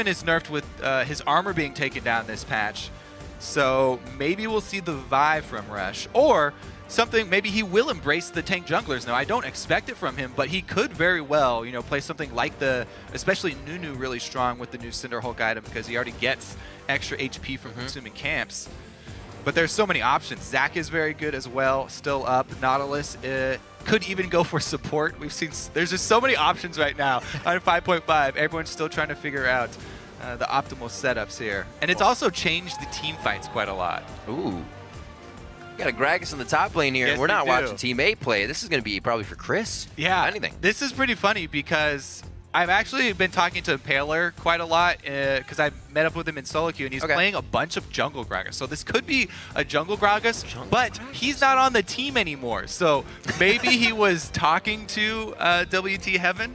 weapon is nerfed with his armor being taken down this patch. So maybe we'll see the vibe from Rush. Or something, maybe he will embrace the tank junglers. Now, I don't expect it from him, but he could very well, you know, play something like especially Nunu really strong with the new Cinderhulk item because he already gets extra HP from consuming camps. But there's so many options. Zac is very good as well, still up. Nautilus could even go for support. We've seen, there's just so many options right now on 5.5. Everyone's still trying to figure out the optimal setups here. And it's also changed the team fights quite a lot. Ooh. We got a Gragas in the top lane here. Yes, we're not watching Team 8 play. This is going to be probably for Cris. Yeah. Anything. This is pretty funny because I've actually been talking to Impaler quite a lot because I met up with him in solo queue and he's playing a bunch of jungle Gragas. So this could be a jungle Gragas, but he's not on the team anymore. So maybe he was talking to WTHeaven.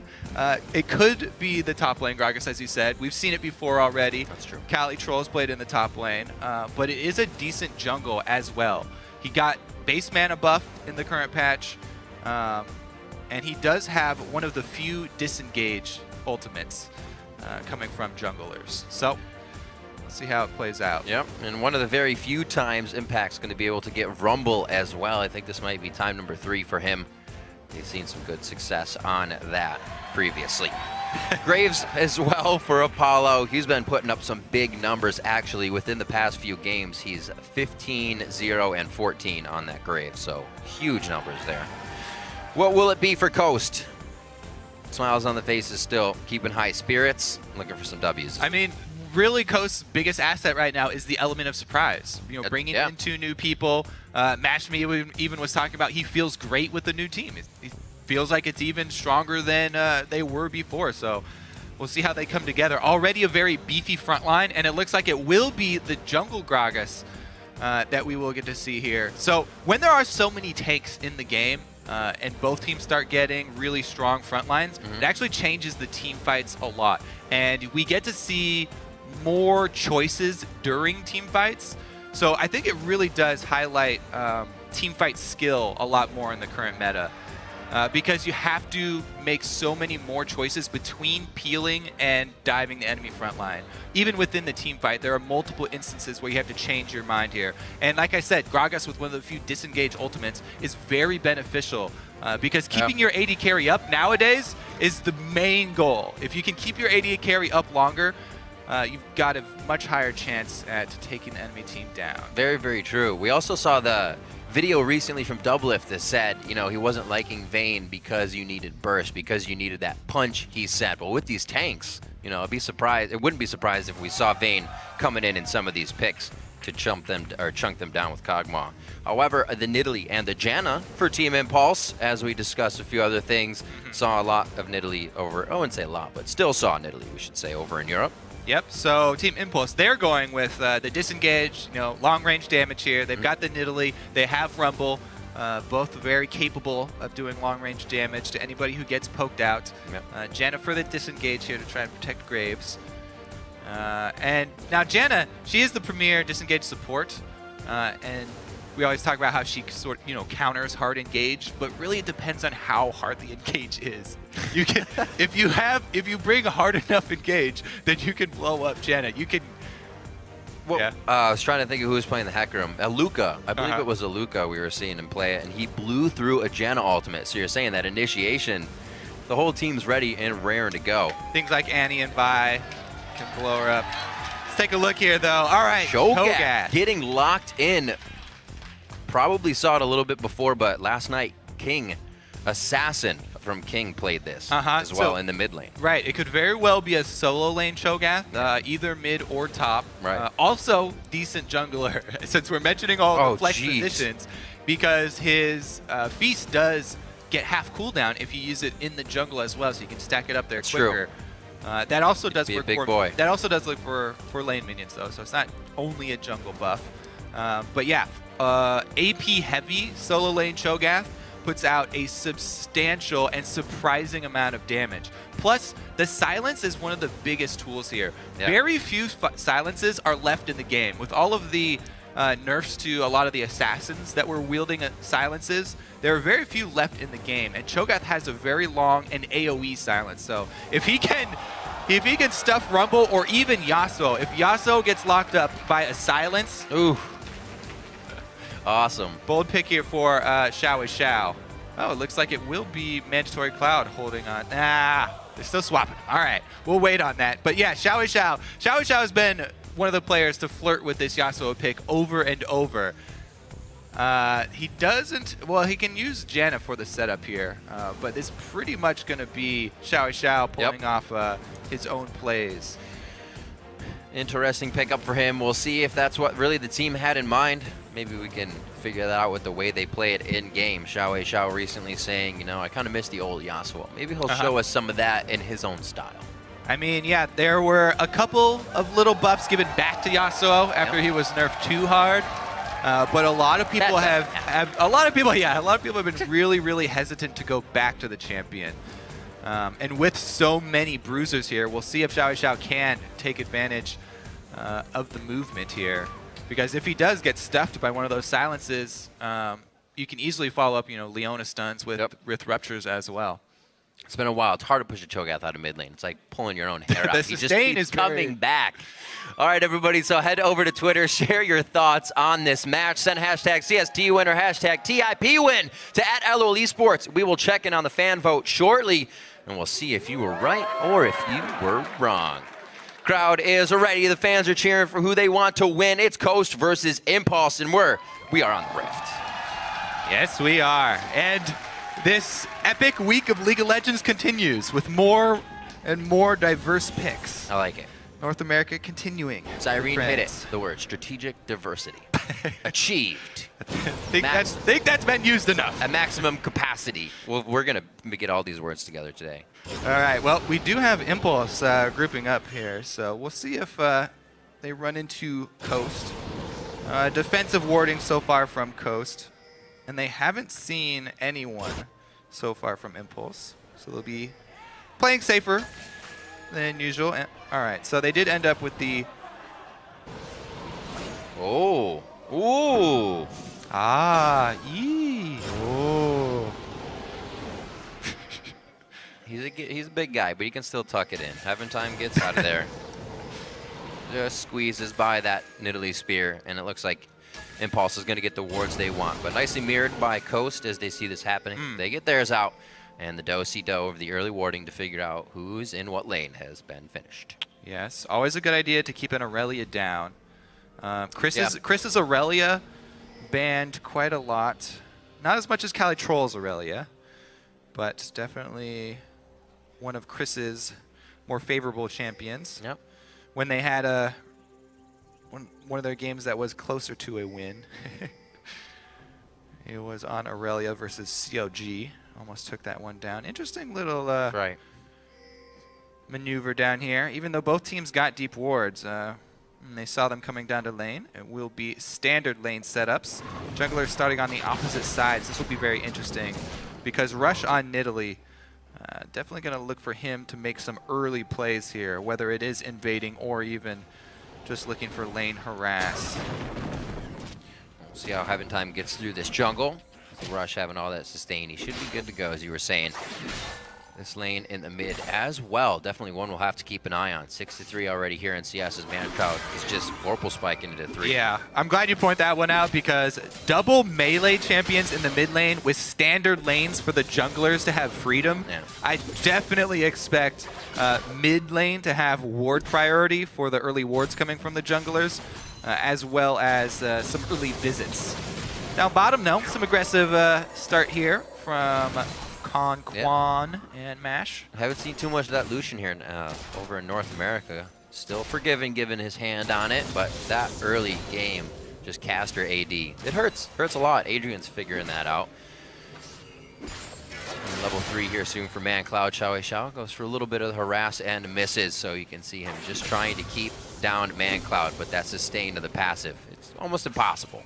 It could be the top lane Gragas, as you said. We've seen it before already. That's true. Cali Trolls played in the top lane, but it is a decent jungle as well. He got base mana buff in the current patch. And he does have one of the few disengage ultimates coming from junglers. So let's see how it plays out. Yep, and one of the very few times Impact's going to be able to get Rumble as well. I think this might be time number 3 for him. He's seen some good success on that previously. Graves as well for Apollo. He's been putting up some big numbers actually within the past few games. He's 15, 0, and 14 on that Graves, so huge numbers there. What will it be for Coast? Smiles on the faces still, keeping high spirits, looking for some W's. I mean, really Coast's biggest asset right now is the element of surprise. You know, bringing in 2 new people. Mashme even was talking about he feels great with the new team. He feels like it's even stronger than they were before. So we'll see how they come together. Already a very beefy front line, and it looks like it will be the jungle Gragas that we will get to see here. So when there are so many takes in the game, and both teams start getting really strong front lines, it actually changes the team fights a lot. And we get to see more choices during team fights. So I think it really does highlight team fight skill a lot more in the current meta. Because you have to make so many more choices between peeling and diving the enemy front line. Even within the team fight, there are multiple instances where you have to change your mind here. And like I said, Gragas with one of the few disengage ultimates is very beneficial because keeping your AD carry up nowadays is the main goal. If you can keep your AD carry up longer, you've got a much higher chance at taking the enemy team down. Very, very true. We also saw the video recently from Doublelift that said, you know, he wasn't liking Vayne because you needed burst, because you needed that punch, he said. But with these tanks, you know, it wouldn't be surprised if we saw Vayne coming in some of these picks to chunk them down with Kog'Maw. However, the Nidalee and the Janna for Team Impulse, as we discussed a few other things, saw a lot of Nidalee over, I wouldn't say a lot, but still saw Nidalee, we should say, over in Europe. Yep, so Team Impulse, they're going with the disengage, you know, long-range damage here. They've got the Nidalee, they have Rumble, both very capable of doing long-range damage to anybody who gets poked out. Yep. Janna for the disengage here to try and protect Graves. And now Janna, she is the premier disengage support, and we always talk about how she sort of, you know, counters hard engage, but really it depends on how hard the engage is. You can, if you bring a hard enough engage, then you can blow up Janna. You can. Well, yeah. I was trying to think of who was playing the Hecarim. Luca, I believe it was a Luca we were seeing him play it, and he blew through a Janna ultimate. So you're saying that initiation, the whole team's ready and raring to go. Things like Annie and Vi can blow her up. Let's take a look here, though. All right, Cho'Gath getting locked in. Probably saw it a little bit before, but last night, King, Assassin from King played this as well in the mid lane. Right, it could very well be a solo lane Cho'Gath, either mid or top. Right. Also, decent jungler, since we're mentioning all the flex positions, because his Feast does get half cooldown if you use it in the jungle as well, so you can stack it up there quicker. That also does work for that also does look for lane minions though, so it's not only a jungle buff. But yeah, AP heavy solo lane Cho'Gath puts out a substantial and surprising amount of damage. Plus, the silence is one of the biggest tools here. Yeah. Very few silences are left in the game. With all of the nerfs to a lot of the assassins that were wielding silences, there are very few left in the game. And Cho'Gath has a very long and AoE silence. So if he can if he can stuff Rumble or even Yasuo, if Yasuo gets locked up by a silence. Ooh. Awesome. Bold pick here for XiaoWeiXiao. Oh, it looks like it will be Mandatory Cloud holding on. They're still swapping. All right, we'll wait on that. But yeah, XiaoWeiXiao. XiaoWeiXiao has been one of the players to flirt with this Yasuo pick over and over. He doesn't, well, he can use Janna for the setup here, but it's pretty much going to be XiaoWeiXiao pulling off his own plays. Interesting pickup for him. We'll see if that's what really the team had in mind. Maybe we can figure that out with the way they play it in-game. XiaoWeiXiao recently saying, you know, I kind of miss the old Yasuo. Maybe he'll show us some of that in his own style. I mean, yeah, there were a couple of little buffs given back to Yasuo after he was nerfed too hard. But a lot of people have been really, really hesitant to go back to the champion. And with so many bruisers here, we'll see if XiaoWeiXiao can take advantage of the movement here. Because if he does get stuffed by one of those silences, you can easily follow up, you know, Leona stuns with ruptures as well. It's been a while. It's hard to push a Cho'Gath out of mid lane. It's like pulling your own hair out. The He just sustain keeps is coming back. All right, everybody, so head over to Twitter. Share your thoughts on this match. Send hashtag CST win or hashtag TIP win to @LOL Esports. We will check in on the fan vote shortly, and we'll see if you were right or if you were wrong. Crowd is ready. The fans are cheering for who they want to win. It's Coast versus Impulse, and we are on the Rift. Yes, we are. And this epic week of League of Legends continues with more and more diverse picks. I like it. North America continuing. Cyrene hit it. The word strategic diversity. Achieved. think that's been used enough. At maximum capacity. Well, we're going to get all these words together today. All right. Well, we do have Impulse grouping up here, so we'll see if they run into Coast. Defensive warding so far from Coast. And they haven't seen anyone so far from Impulse. So they'll be playing safer than usual. And, all right, so they did end up with the... Oh. Ooh. Ah, yee. Oh. He's a big guy, but he can still tuck it in. Having time gets out of there. Just squeezes by that Nidalee spear, and it looks like Impulse is going to get the wards they want. But nicely mirrored by Coast as they see this happening. They get theirs out, and the do-si-do of the early warding to figure out who's in what lane has been finished. Yes, always a good idea to keep an Irelia down. Cris's Irelia banned quite a lot. Not as much as Calitroll's Irelia, but definitely one of Cris's more favorable champions. Yep. When they had one of their games that was closer to a win. It was on Irelia versus COG. Almost took that one down. Interesting little maneuver down here. Even though both teams got deep wards, and they saw them coming down to lane. It will be standard lane setups. Junglers starting on the opposite sides. This will be very interesting because Rush on Nidalee, definitely going to look for him to make some early plays here, whether it is invading or even just looking for lane harass. We'll see how Heaven Time gets through this jungle. With Rush having all that sustain, he should be good to go, as you were saying. This lane in the mid as well. Definitely one we'll have to keep an eye on. 6-3 already here in CS's Mancloud. He's just Vorpal spiking into 3. Yeah, I'm glad you point that one out because double melee champions in the mid lane with standard lanes for the junglers to have freedom. Yeah. I definitely expect mid lane to have ward priority for the early wards coming from the junglers, as well as some early visits. Down bottom, no, some aggressive start here from Quan and Mash. I haven't seen too much of that Lucian here over in North America. Still forgiven given his hand on it, but that early game, just caster AD. It hurts a lot. Adrian's figuring that out. And level 3 here soon for Mancloud. XiaoWeiXiao goes for a little bit of harass and misses, so you can see him just trying to keep down Mancloud, but that sustain to the passive. It's almost impossible.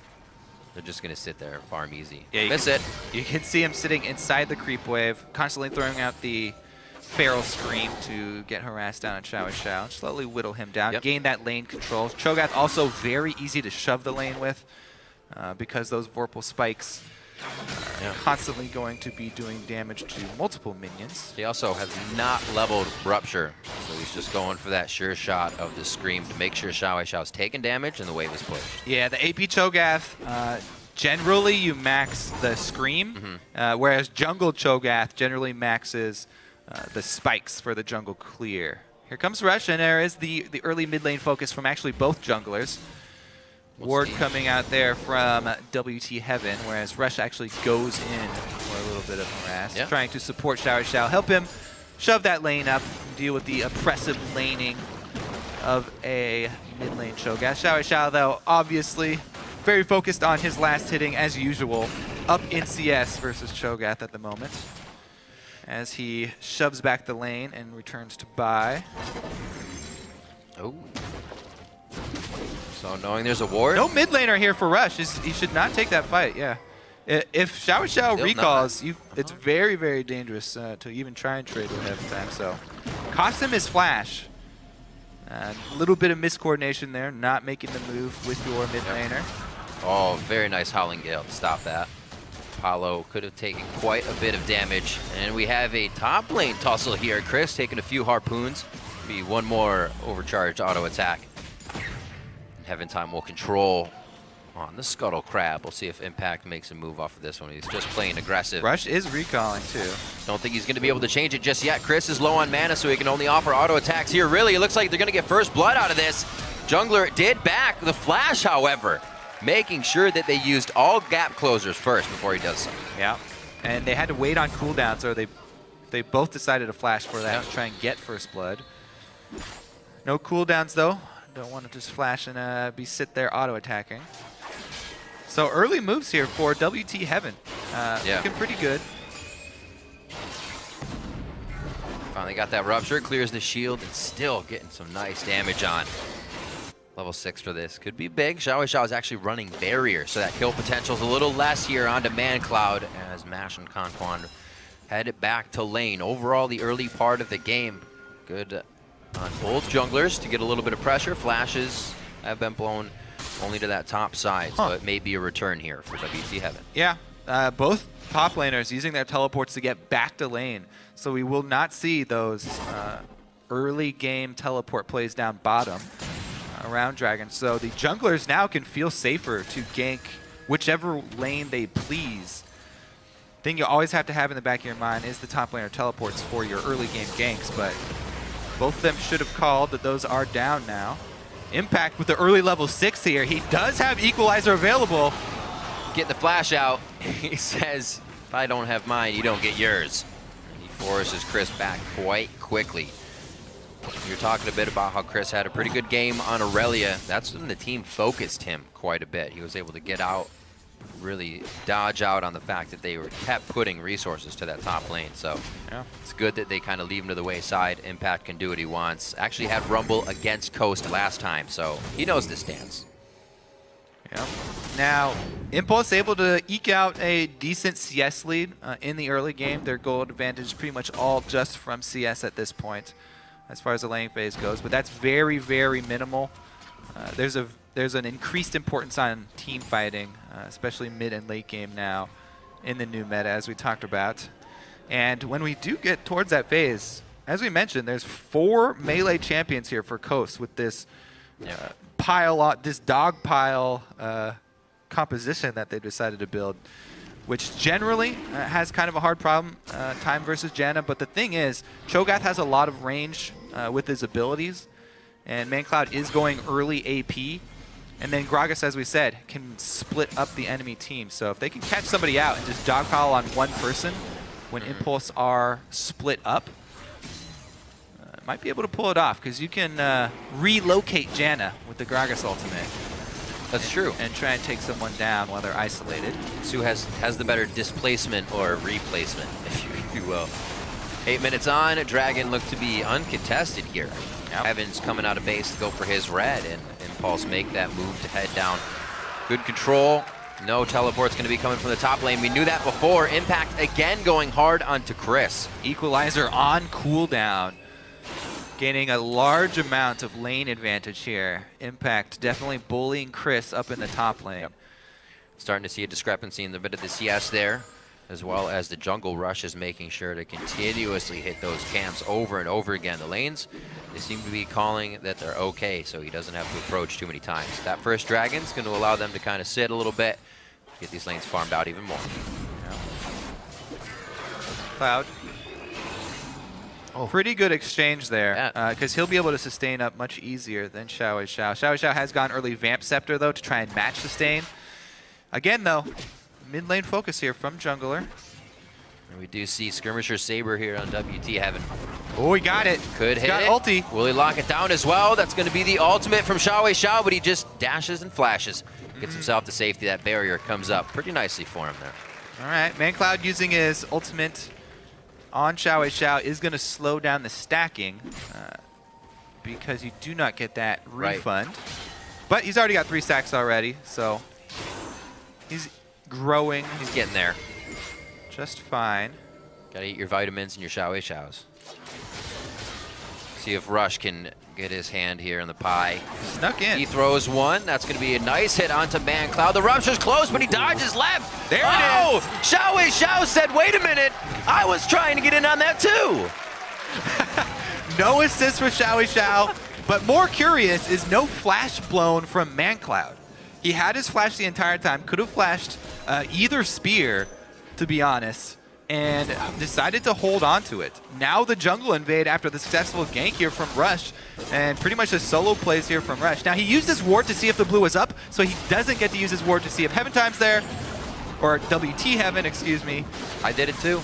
They're just going to sit there and farm easy. Yeah, Miss it. You can see him sitting inside the creep wave, constantly throwing out the Feral Scream to get harassed down on XiaoWeiXiao. Slowly whittle him down, gain that lane control. Cho'Gath also very easy to shove the lane with because those Vorpal spikes constantly going to be doing damage to multiple minions. He also has not leveled Rupture, so he's just going for that sure shot of the Scream to make sure XiaoWeiXiao is taking damage and the wave is pushed. Yeah, the AP Cho'Gath, generally you max the Scream, whereas jungle Cho'Gath generally maxes the spikes for the jungle clear. Here comes Rush, and there is the early mid lane focus from actually both junglers. Ward coming out there from WTHeaven, whereas Rush actually goes in for a little bit of harass, trying to support XiaoWeiXiao, help him shove that lane up, deal with the oppressive laning of a mid lane Cho'Gath. XiaoWeiXiao, though, obviously very focused on his last hitting, as usual, up in CS versus Cho'Gath at the moment, as he shoves back the lane and returns to buy. Oh. So knowing there's a ward. No mid laner here for Rush. He should not take that fight, yeah. If XiaoWeiXiao recalls, it's very, very dangerous to even try and trade with half the time. So cost him his flash. A little bit of miscoordination there, not making the move with your mid laner. Oh, very nice Howling Gale to stop that. Apollo could have taken quite a bit of damage. And we have a top lane tussle here. Cris taking a few harpoons. Be one more overcharged auto attack. Heaven Time will control on the Scuttle Crab. We'll see if Impact makes a move off of this one. He's just playing aggressive. Rush is recalling too. Don't think he's going to be able to change it just yet. Cris is low on mana, so he can only offer auto attacks here. Really, it looks like they're going to get first blood out of this. Jungler did back the flash, however, making sure that they used all gap closers first before he does so. Yeah, and they had to wait on cooldowns, or they both decided to flash for that to try and get first blood. No cooldowns though. Don't want to just flash and sit there auto-attacking. So early moves here for WTHeaven. Looking pretty good. Finally got that Rupture, clears the shield, and still getting some nice damage on. Level 6 for this. Could be big. XiaoWeiXiao is actually running barrier, so that kill potential is a little less here onto Mancloud as Mash and Conquan head it back to lane. Overall, the early part of the game, good on both junglers to get a little bit of pressure. Flashes have been blown only to that top side, so it may be a return here for WTHeaven. Yeah, both top laners using their teleports to get back to lane, so we will not see those early game teleport plays down bottom around Dragon. So the junglers now can feel safer to gank whichever lane they please. Thing you always have to have in the back of your mind is the top laner teleports for your early game ganks, but both of them should have called that those are down now. Impact with the early level 6 here. He does have Equalizer available. Get the flash out. He says, if I don't have mine, you don't get yours. And he forces Cris back quite quickly. You're talking a bit about how Cris had a pretty good game on Irelia. That's when the team focused him quite a bit. He was able to get out, really dodge out on the fact that they kept putting resources to that top lane. So it's good that they kind of leave him to the wayside. Impact can do what he wants. Actually had Rumble against Coast last time, so he knows this dance. Yeah. Now, Impulse able to eke out a decent CS lead in the early game. Their gold advantage is pretty much all just from CS at this point, as far as the laning phase goes. But that's very, very minimal. There's an increased importance on team fighting, especially mid and late game now in the new meta, as we talked about. And when we do get towards that phase, as we mentioned, there's 4 melee champions here for Coast with this this dog pile composition that they decided to build, which generally has kind of a hard time versus Janna. But the thing is, Cho'Gath has a lot of range with his abilities, and Mancloud is going early AP. And then Gragas, as we said, can split up the enemy team. So if they can catch somebody out and just dogpile on one person when Impulse are split up, might be able to pull it off, because you can relocate Janna with the Gragas ultimate. That's true. And try and take someone down while they're isolated. Sue has the better displacement or replacement, if you will. 8 minutes on, Dragon looked to be uncontested here. Heaven's coming out of base to go for his red, and Impulse make that move to head down. Good control. No teleport's going to be coming from the top lane. We knew that before. Impact again going hard onto Cris. Equalizer on cooldown. Gaining a large amount of lane advantage here. Impact definitely bullying Cris up in the top lane. Starting to see a discrepancy in the bit of the CS there, as well as the jungle rush is making sure to continuously hit those camps over and over again. The lanes, they seem to be calling that they're okay, so he doesn't have to approach too many times. That first dragon's going to allow them to kind of sit a little bit, get these lanes farmed out even more. Yeah. Cloud. Oh. Pretty good exchange there, because he'll be able to sustain up much easier than XiaoWeiXiao. XiaoWeiXiao has gone early Vamp Scepter, though, to try and match sustain. Again, though, mid lane focus here from Jungler. And we do see Skirmisher Saber here on WTHeaven. Oh, he got it. Could hit got it. Ulti. Will he lock it down as well? That's going to be the ultimate from XiaoWeiXiao, but he just dashes and flashes. Gets himself to safety. That barrier comes up pretty nicely for him there. All right, Mancloud using his ultimate on XiaoWeiXiao is going to slow down the stacking because you do not get that refund. Right. But he's already got 3 stacks already, so he's growing. He's getting there. Just fine. Gotta eat your vitamins and your XiaoWeiXiaos. See if Rush can get his hand here in the pie. Snuck in. He throws one. That's going to be a nice hit onto Mancloud. The rupture's close, but he dodges left. There it is. XiaoWeiXiao said, wait a minute. I was trying to get in on that too. No assist for XiaoWeiXiao, but more curious is no flash blown from Mancloud. He had his flash the entire time. Could have flashed either spear, to be honest, and decided to hold on to it. Now the jungle invade after the successful gank here from Rush, and pretty much the solo plays here from Rush. Now he used his ward to see if the blue was up, so he doesn't get to use his ward to see if Heaven Time's there, or WTHeaven, excuse me. I did it too.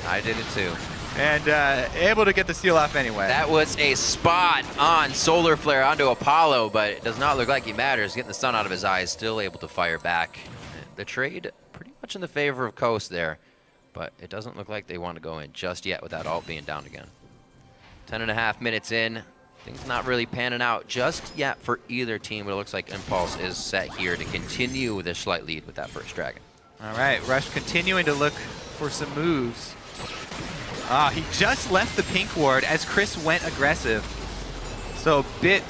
I did it too. And able to get the steal off anyway. That was a spot on Solar Flare onto Apollo, but it does not look like he matters. Getting the sun out of his eyes, still able to fire back. The trade pretty much in the favor of Coast there. But it doesn't look like they want to go in just yet with that ult being down again. 10.5 minutes in. Things not really panning out just yet for either team, but it looks like Impulse is set here to continue with a slight lead with that first dragon. All right, Rush continuing to look for some moves. He just left the pink ward as Cris went aggressive. So a bit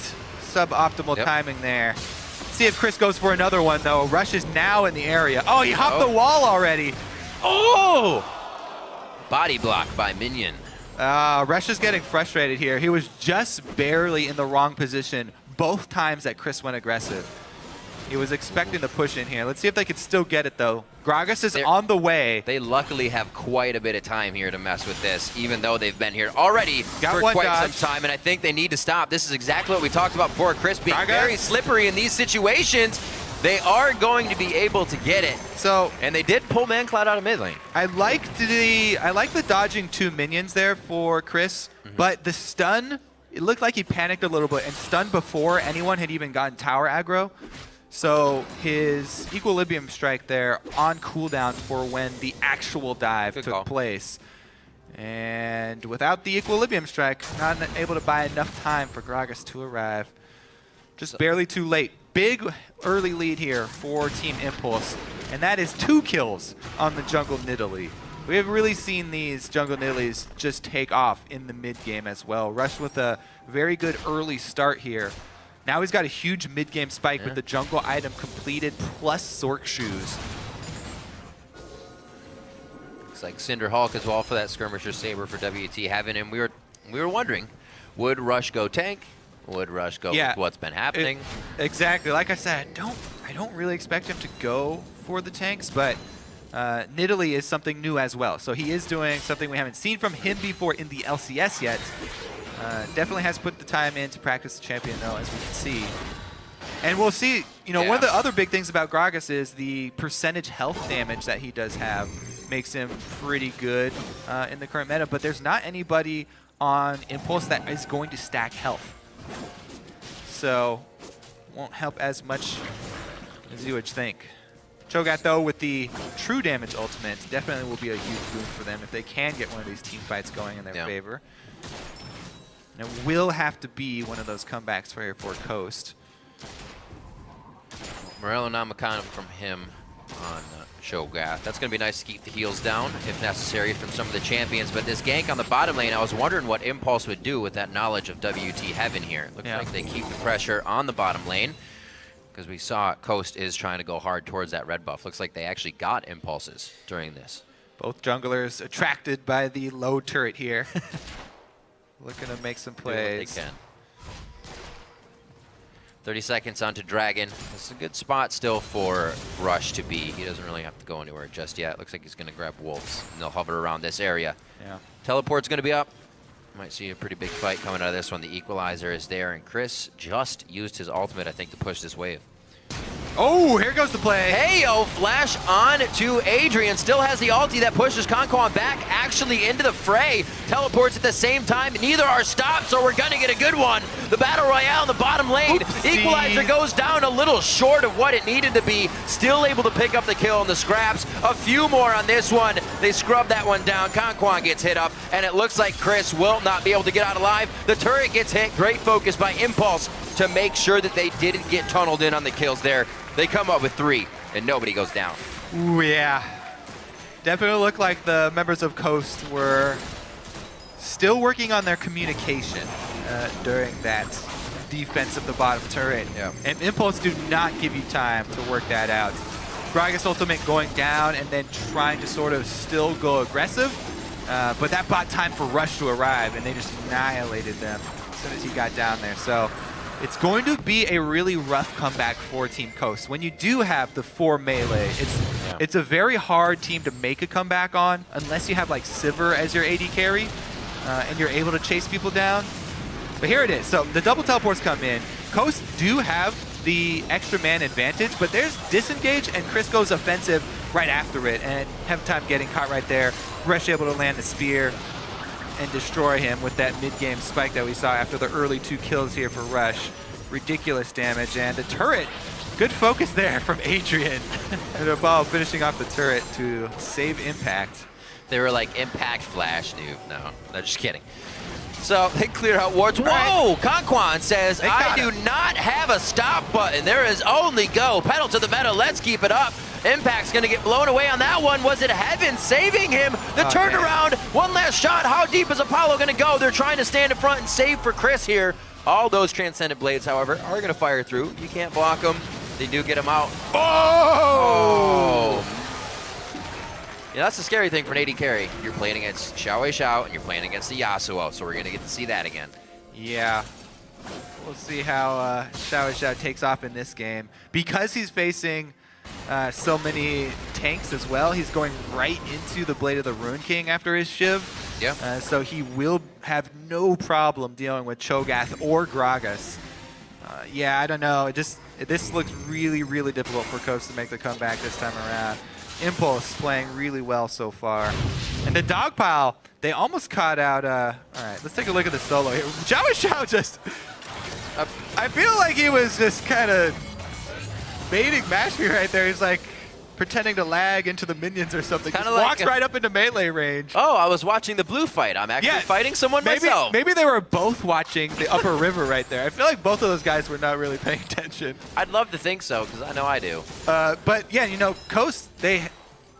suboptimal timing there. Let's see if Cris goes for another one, though. Rush is now in the area. Oh, he hopped the wall already. Oh! Body block by Minion. Rush is getting frustrated here. He was just barely in the wrong position both times that Cris went aggressive. He was expecting the push in here. Let's see if they can still get it, though. Gragas is on the way. They luckily have quite a bit of time here to mess with this, even though they've been here already for quite some time, and I think they need to stop. This is exactly what we talked about before. Cris being very slippery in these situations. They are going to be able to get it. So, and they did pull Mancloud out of mid lane. I like the dodging 2 minions there for Cris, but the stun, it looked like he panicked a little bit and stunned before anyone had even gotten tower aggro. So his Equilibrium Strike there on cooldown for when the actual dive took place. And without the Equilibrium Strike, not able to buy enough time for Gragas to arrive. Just barely too late. Big early lead here for Team Impulse, and that is 2 kills on the jungle Nidalee. We have really seen these jungle Nidalees just take off in the mid game as well. Rush with a very good early start here. Now he's got a huge mid game spike with the jungle item completed plus Zork shoes. Looks like Cinder Hulk as well for that Skirmisher Saber for WTHeaven, and we were wondering, would Rush go tank? Would Rush go with what's been happening? Exactly. Like I said, I don't really expect him to go for the tanks, but Nidalee is something new as well. So he is doing something we haven't seen from him before in the LCS yet. Definitely has put the time in to practice the champion, though, as we can see. And we'll see, one of the other big things about Gragas is the percentage health damage that he does have makes him pretty good in the current meta, but there's not anybody on Impulse that is going to stack health. So, won't help as much as you would think. Cho'Gath, though, with the true damage ultimate, definitely will be a huge boon for them if they can get one of these team fights going in their favor. And it will have to be one of those comebacks for Coast. Morello Namakan from him on Cho'Gath. That's going to be nice to keep the heals down, if necessary, from some of the champions. But this gank on the bottom lane, I was wondering what Impulse would do with that knowledge of WTHeaven here. Looks like they keep the pressure on the bottom lane. because we saw Coast is trying to go hard towards that red buff. Looks like they actually got impulses during this. Both junglers attracted by the low turret here. Looking to make some plays. They can. 30 seconds onto Dragon. It's a good spot still for Rush to be. He doesn't really have to go anywhere just yet. Looks like he's going to grab Wolves, and they'll hover around this area. Yeah. Teleport's going to be up. Might see a pretty big fight coming out of this one. The equalizer is there, and Cris just used his ultimate, I think, to push this wave. Oh, here goes the play. Hey-o, flash on to Adrian. Still has the ulti that pushes Conquan back actually into the fray. Teleports at the same time. Neither are stopped, so we're going to get a good one. The Battle Royale in the bottom lane. Oopsie. Equalizer goes down a little short of what it needed to be. Still able to pick up the kill on the scraps. A few more on this one. They scrub that one down. Conquan gets hit up, and it looks like Cris will not be able to get out alive. The turret gets hit. Great focus by Impulse to make sure that they didn't get tunneled in on the kills there. They come up with 3, and nobody goes down. Ooh, yeah. Definitely looked like the members of Coast were still working on their communication during that defense of the bottom turret. Yeah. And Impulse do not give you time to work that out. Gragas ultimate going down and then trying to sort of still go aggressive, but that bought time for Rush to arrive, and they just annihilated them as soon as he got down there. So it's going to be a really rough comeback for Team Coast. When you do have the 4 melee, it's a very hard team to make a comeback on unless you have like Sivir as your AD carry and you're able to chase people down. But here it is. So the double teleports come in. Coast do have the extra man advantage, but there's disengage, and Cris goes offensive right after it and have time getting caught right there. Rush able to land the spear and destroy him with that mid-game spike that we saw after the early 2 kills here for Rush. Ridiculous damage, and the turret, good focus there from Adrian. And the ball finishing off the turret to save Impact. They were like, Impact Flash, dude. No, just kidding. So they clear out wards. Whoa! Conquan says, I do not have a stop button. There is only go. Pedal to the metal. Let's keep it up. Impact's going to get blown away on that one. Was it Heaven saving him? The turnaround. One last shot. How deep is Apollo going to go? They're trying to stand in front and save for Cris here. All those Transcendent Blades, however, are going to fire through. You can't block them. They do get them out. Oh! Yeah, that's the scary thing for an AD carry. You're playing against XiaoWeiXiao, and you're playing against the Yasuo, so we're going to get to see that again. Yeah. We'll see how XiaoWeiXiao takes off in this game. Because he's facing so many tanks as well, he's going right into the Blade of the Rune King after his Shiv. Yeah. So he will have no problem dealing with Cho'Gath or Gragas. Yeah, I don't know. This looks really, really difficult for Coast to make the comeback this time around. Impulse playing really well so far. And the dog pile, they almost caught out. All right, let's take a look at the solo here. XiaoWeiXiao just, I feel like he was just kind of baiting Mashmi right there. He's like pretending to lag into the minions or something. Just like walks right up into melee range. Oh, I was watching the blue fight. I'm actually fighting someone myself. Maybe they were both watching the upper river right there. I feel like both of those guys were not really paying attention. I'd love to think so, because I know I do. But yeah, you know, Coast, they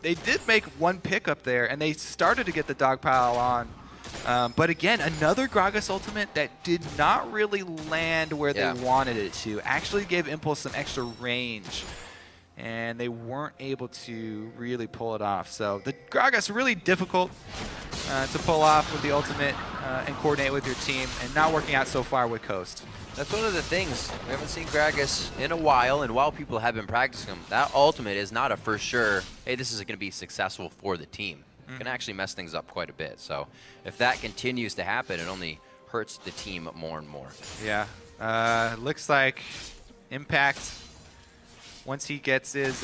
did make one pick up there, and they started to get the dog pile on. But again, another Gragas ultimate that did not really land where they wanted it to. Actually gave Impulse some extra range, and they weren't able to really pull it off. So the Gragas really difficult to pull off with the ultimate and coordinate with your team, and not working out so far with Coast. That's one of the things. We haven't seen Gragas in a while, and while people have been practicing him, that ultimate is not a for sure, hey, this is going to be successful for the team. It can actually mess things up quite a bit. So if that continues to happen, it only hurts the team more and more. Yeah. Looks like Impact, once he gets his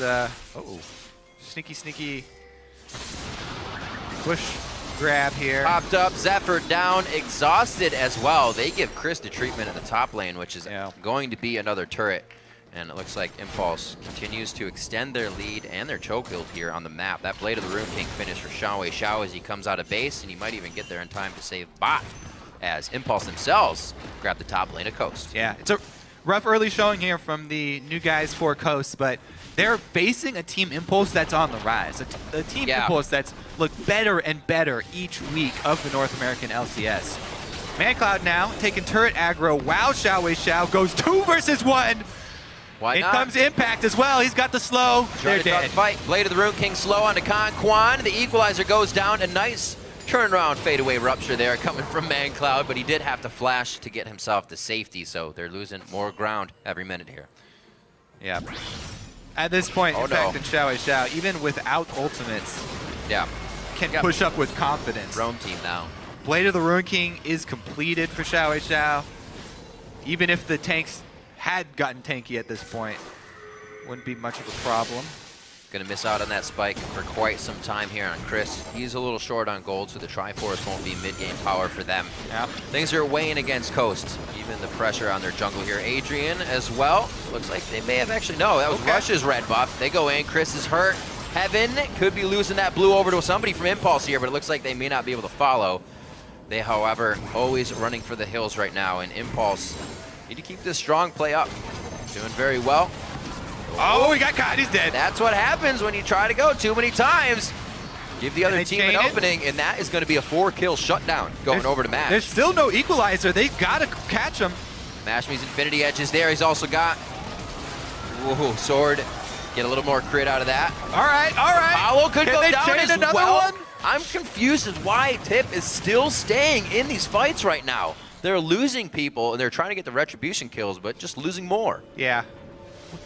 sneaky push grab here. Popped up, Zephyr down, exhausted as well. They give Cris the treatment in the top lane, which is going to be another turret. And it looks like Impulse continues to extend their lead and their choke build here on the map. That Blade of the Rune King finish for XiaoWeiXiao as he comes out of base, and he might even get there in time to save bot, as Impulse themselves grab the top lane of Coast. Yeah, it's a rough early showing here from the new guys for Coast, but they're facing a Team Impulse that's on the rise. A Team Impulse that's looked better and better each week of the North American LCS. Mancloud now taking turret aggro while XiaoWeiXiao goes 2 versus 1. Why In not? comes Impact as well. He's got the slow. They're dead. Fight. Blade of the Rune King slow onto Quan. The equalizer goes down. A nice turnaround fadeaway rupture there coming from Mancloud, but he did have to flash to get himself to safety, so they're losing more ground every minute here. Yeah. At this point, Impact and XiaoWeiXiao, even without ultimates, can push up with confidence. Roam team now. Blade of the Rune King is completed for XiaoWeiXiao. Even if the tanks had gotten tanky at this point, wouldn't be much of a problem. Gonna miss out on that spike for quite some time here on Cris. He's a little short on gold, so the Triforce won't be mid-game power for them. Yep. Things are weighing against Coast. Even the pressure on their jungle here. Adrian as well. Looks like they may have actually, no, that was Rush's red buff. They go in, Cris is hurt. Heaven could be losing that blue over to somebody from Impulse here, but it looks like they may not be able to follow. They, however, always running for the hills right now, and Impulse need to keep this strong play up. Doing very well. Oh, he got caught. He's dead. That's what happens when you try to go too many times. Give the other team an opening, and that is going to be a 4-kill shutdown going over to Mash. There's still no equalizer. They've got to catch him. Mashme's Infinity Edge is there. He's also got sword. Get a little more crit out of that. All right, all right. Apollo could go down as another well. One? I'm confused as why TIP is still staying in these fights right now. They're losing people, and they're trying to get the retribution kills, but just losing more. Yeah.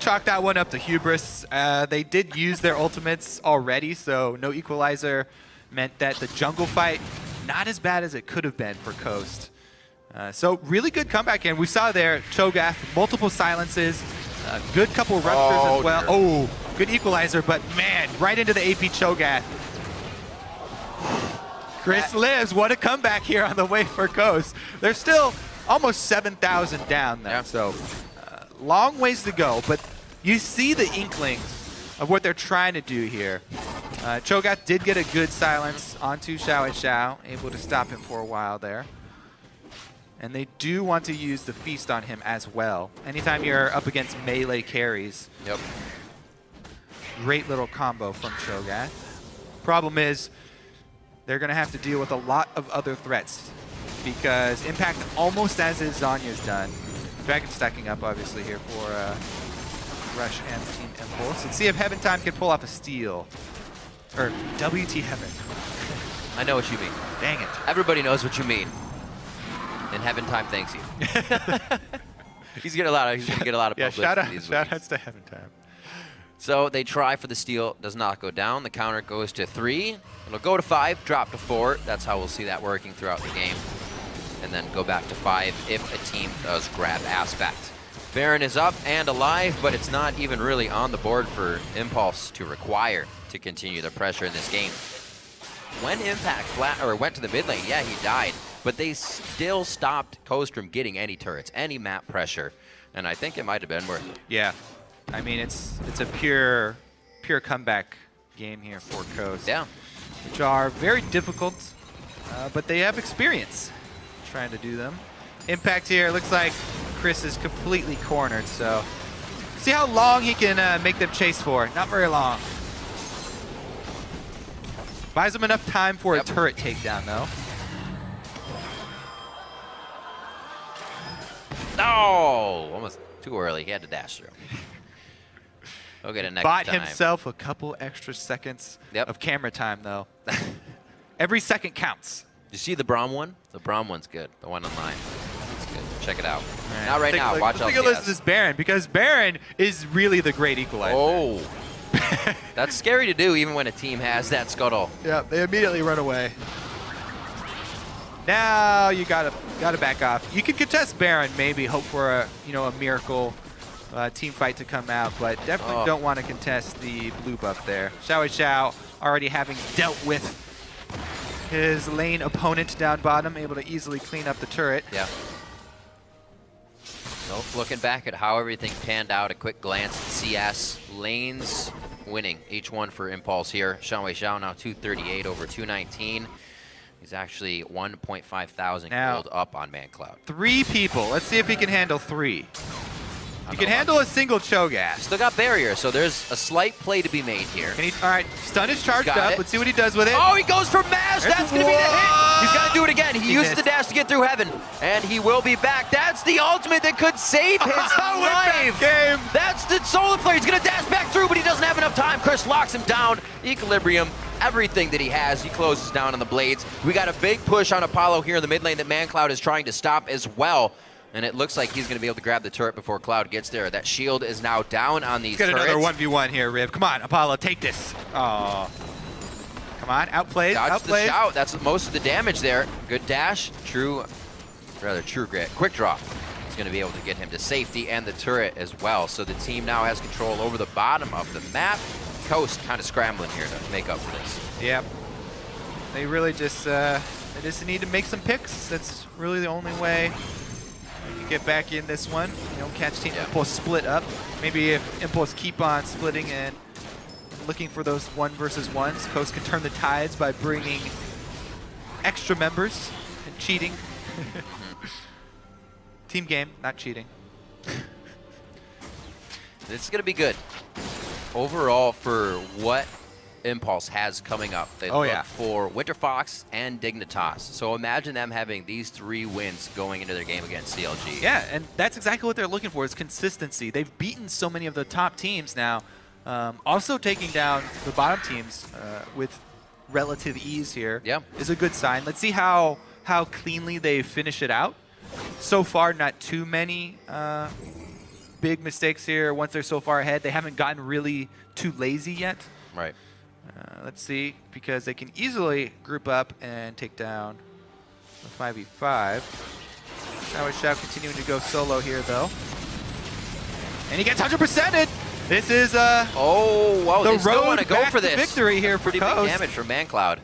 Chalk that one up to hubris. They did use their ultimates already, so no equalizer meant that the jungle fight, not as bad as it could have been for Coast. So really good comeback, and we saw there Cho'Gath, multiple silences, a good couple ruptures as well. Dear. Oh, good equalizer, but man, right into the AP Cho'Gath. Cris lives. What a comeback here on the way for Coast. They're still almost 7,000 down though, so long ways to go, but you see the inklings of what they're trying to do here. Cho'Gath did get a good silence onto XiaoWeiXiao, able to stop him for a while there. And they do want to use the feast on him as well. Anytime you're up against melee carries. Yep. Great little combo from Cho'Gath. Problem is, they're going to have to deal with a lot of other threats because Impact almost as is Zhonya's done. Dragon stacking up, obviously, here for Rush and Team Impulse. Let's see if Heaven Time can pull off a steal. Or WTHeaven. I know what you mean. Dang it. Everybody knows what you mean. And Heaven Time thanks you. He's gonna get a lot of publicity. Shout outs to Heaven Time. So they try for the steal, does not go down. The counter goes to 3. It'll go to 5, drop to 4. That's how we'll see that working throughout the game. And then go back to 5 if a team does grab Aspect. Baron is up and alive, but it's not even really on the board for Impulse to require to continue the pressure in this game. When Impact went to the mid lane, yeah, he died, but they still stopped Coast from getting any turrets, any map pressure, and I think it might have been worth it. Yeah, I mean it's a pure comeback game here for Coast. Yeah, which are very difficult, but they have experience trying to do them. Impact here, looks like Cris is completely cornered, so see how long he can make them chase for. Not very long. Buys him enough time for a turret takedown, though. No! Almost too early. He had to dash through. He'll get it next time. Bought himself a couple extra seconds of camera time, though. Every second counts. You see the Braum one? The Braum one's good. The one online. It's good. Check it out. Right. Not right now. Watch LCS. Take a listen to this Baron, because Baron is really the great equalizer. Oh. That's scary to do even when a team has that scuttle. Yeah, they immediately run away. Now you gotta back off. You can contest Baron, maybe hope for a miracle team fight to come out, but definitely don't want to contest the blue buff there. XiaoWeiXiao already having dealt with his lane opponent down bottom, able to easily clean up the turret. Yeah. So looking back at how everything panned out, a quick glance at CS. Lanes winning each one for Impulse here. XiaoWeiXiao now 238 over 219. He's actually 1.5 thousand gold up on Mancloud. 3 people. Let's see if he can handle 3. You can handle a single Cho'Gath. Still got barrier, so there's a slight play to be made here. All right, stun is charged up. Let's see what he does with it. Oh, he goes for mash. That's going to be the hit. He's got to do it again. He used the dash to get through heaven, and he will be back. That's the ultimate that could save his life. That's the solo player. He's going to dash back through, but he doesn't have enough time. Cris locks him down. Equilibrium. Everything that he has, he closes down on the blades. We got a big push on Apollo here in the mid lane that Mancloud is trying to stop as well. And it looks like he's going to be able to grab the turret before Cloud gets there. That shield is now down on these turrets. Get another 1v1 here, Riv. Come on, Apollo, take this. Oh. Come on, outplayed. Dodged the shout. That's most of the damage there. Good dash. True grit. Quick draw. He's going to be able to get him to safety and the turret as well. So the team now has control over the bottom of the map. Coast kind of scrambling here to make up for this. Yep. They really just need to make some picks. That's really the only way you get back in this one. You know, catch Team Impulse split up. Maybe if Impulse keep on splitting and looking for those 1v1s, Coast can turn the tides by bringing extra members and cheating. Team game, not cheating. This is going to be good. Overall, for what Impulse has coming up, they look for Winter Fox and Dignitas. So imagine them having these 3 wins going into their game against CLG. Yeah, and that's exactly what they're looking for, is consistency. They've beaten so many of the top teams now, also taking down the bottom teams with relative ease here is a good sign. Let's see how cleanly they finish it out. So far, not too many big mistakes here once they're so far ahead. They haven't gotten really too lazy yet. Right. Let's see, because they can easily group up and take down the 5v5. XiaoWeiXiao continuing to go solo here, though. And he gets 100%ed. This is the road to go for this. Victory here for Pretty big damage from Mancloud.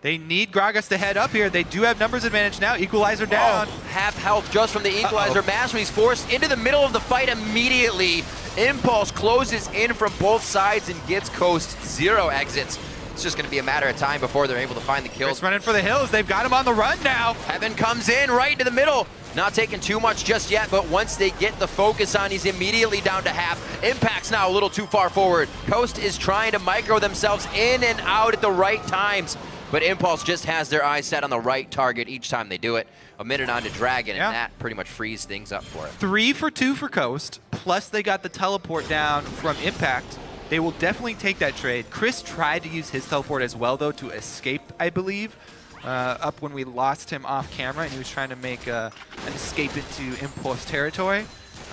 They need Gragas to head up here. They do have numbers advantage now. Equalizer down. Half health just from the equalizer. Mash, he's forced into the middle of the fight immediately. Impulse closes in from both sides and gives Coast 0 exits. It's just going to be a matter of time before they're able to find the kills. Cris running for the hills. They've got him on the run now. Heaven comes in right into the middle. Not taking too much just yet, but once they get the focus on, he's immediately down to half. Impact's now a little too far forward. Coast is trying to micro themselves in and out at the right times. But Impulse just has their eyes set on the right target each time they do it. A minute on to Dragon, and that pretty much frees things up for it. 3 for 2 for Coast, plus they got the teleport down from Impact. They will definitely take that trade. Cris tried to use his teleport as well, though, to escape, I believe, up when we lost him off camera, and he was trying to make an escape into Impulse territory.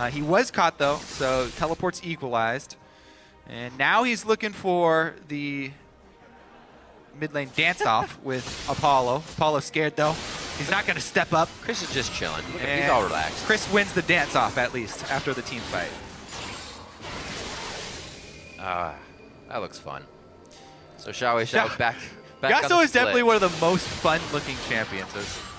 He was caught, though, so teleport's equalized. And now he's looking for the mid lane dance-off with Apollo. Apollo's scared, though. He's not going to step up. Cris is just chilling. He's all relaxed. Cris wins the dance-off, at least, after the team fight. That looks fun. So XiaoWeiXiao back Yasuo is definitely one of the most fun-looking champions.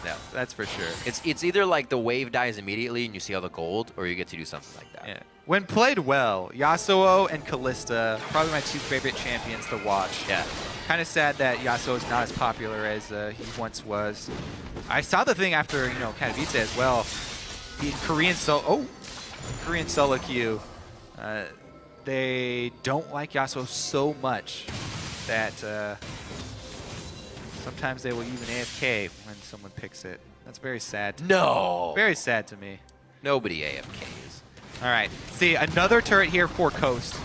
Yeah, that's for sure. It's either like the wave dies immediately and you see all the gold, or you get to do something like that. Yeah. When played well, Yasuo and Kalista, probably my 2 favorite champions to watch. Yeah. Kind of sad that Yasuo is not as popular as he once was. I saw the thing after, Katowice as well. The Korean solo queue, they don't like Yasuo so much that sometimes they will even AFK when someone picks it. That's very sad. No. Very sad to me. Nobody AFKs. All right. See, another turret here for Coast.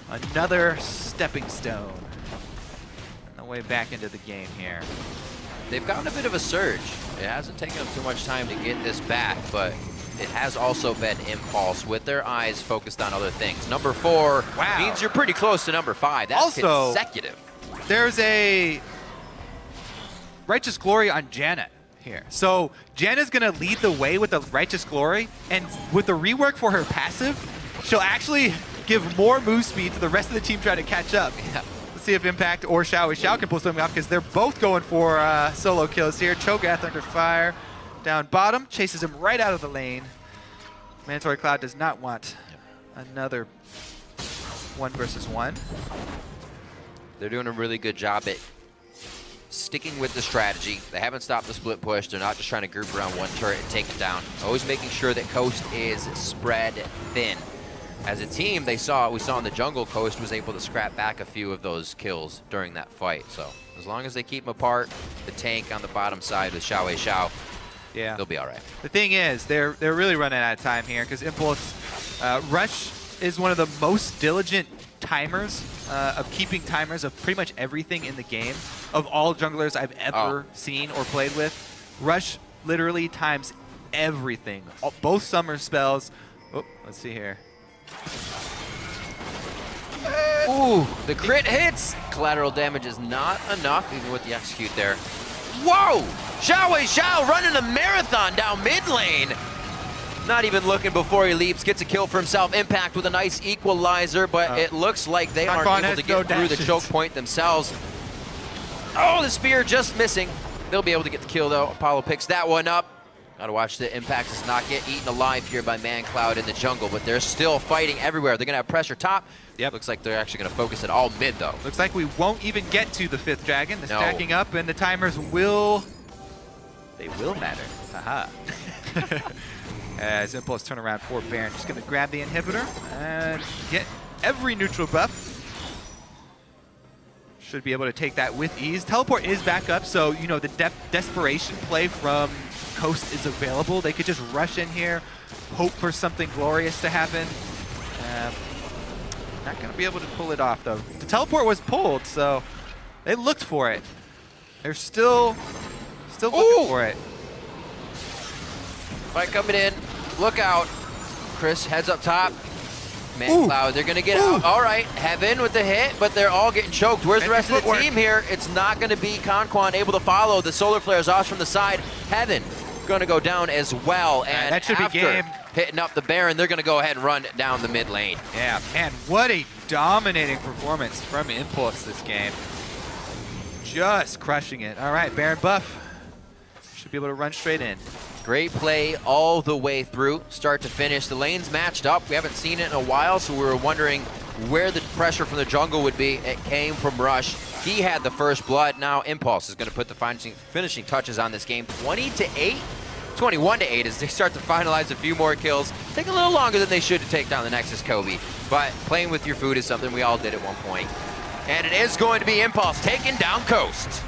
Another stepping stone. On the way back into the game here. They've gotten a bit of a surge. It hasn't taken them too much time to get this back, but it has also been Impulse with their eyes focused on other things. Number 4 means you're pretty close to number 5. That's also consecutive. There's a Righteous Glory on Janna here. So Janna's going to lead the way with the Righteous Glory, and with the rework for her passive, she'll actually give more move speed to the rest of the team trying to catch up. Yeah. Let's see if Impact or XiaoWeiXiao can pull something off, because they're both going for solo kills here. Cho'Gath under fire. Down bottom, chases him right out of the lane. Mandatory Cloud does not want another 1 versus 1. They're doing a really good job at sticking with the strategy. They haven't stopped the split push. They're not just trying to group around one turret and take it down. Always making sure that Coast is spread thin. As a team, we saw in the jungle, Coast was able to scrap back a few of those kills during that fight. So as long as they keep them apart, the tank on the bottom side with XiaoWeiXiao, yeah, they'll be all right. The thing is, they're really running out of time here because Impulse Rush is one of the most diligent timers of keeping timers of pretty much everything in the game. Of all junglers I've ever seen or played with, Rush literally times everything. Both summer spells. Oh, let's see here. Ooh, the crit hits. Collateral damage is not enough, even with the execute there. Whoa! XiaoWeiXiao running a marathon down mid lane. Not even looking before he leaps. Gets a kill for himself. Impact with a nice equalizer, but it looks like they aren't able to get through the choke point themselves. Oh, the spear just missing. They'll be able to get the kill, though. Apollo picks that one up. Gotta watch the Impact does not get eaten alive here by Mancloud in the jungle, but they're still fighting everywhere. They're gonna have pressure top. Yep. Looks like they're actually gonna focus it all mid, though. Looks like we won't even get to the 5th dragon. The stacking up and the timers will matter. Haha. As Impulse turn around for Baron. Just gonna grab the inhibitor and get every neutral buff. Should be able to take that with ease. Teleport is back up, so you know the desperation play from Coast is available. They could just rush in here, hope for something glorious to happen. Not going to be able to pull it off, though. The teleport was pulled, so they looked for it. They're still looking for it. Fight coming in. Look out. Cris heads up top. Mancloud, they're going to get out. All right, Heaven with the hit, but they're all getting choked. Where's the rest of the team here? It's not going to be Conquan able to follow. The solar flares off from the side. Heaven going to go down as well. And that should be game. Hitting up the Baron, they're going to go ahead and run down the mid lane. Yeah, man, what a dominating performance from Impulse this game. Just crushing it. All right, Baron buff. Should be able to run straight in. Great play all the way through, start to finish. The lanes matched up. We haven't seen it in a while, so we were wondering where the pressure from the jungle would be. It came from Rush. He had the first blood. Now Impulse is going to put the finishing touches on this game. 20-8, 21-8 as they start to finalize a few more kills. Take a little longer than they should to take down the Nexus Kobe, but playing with your food is something we all did at one point. And it is going to be Impulse taking down Coast.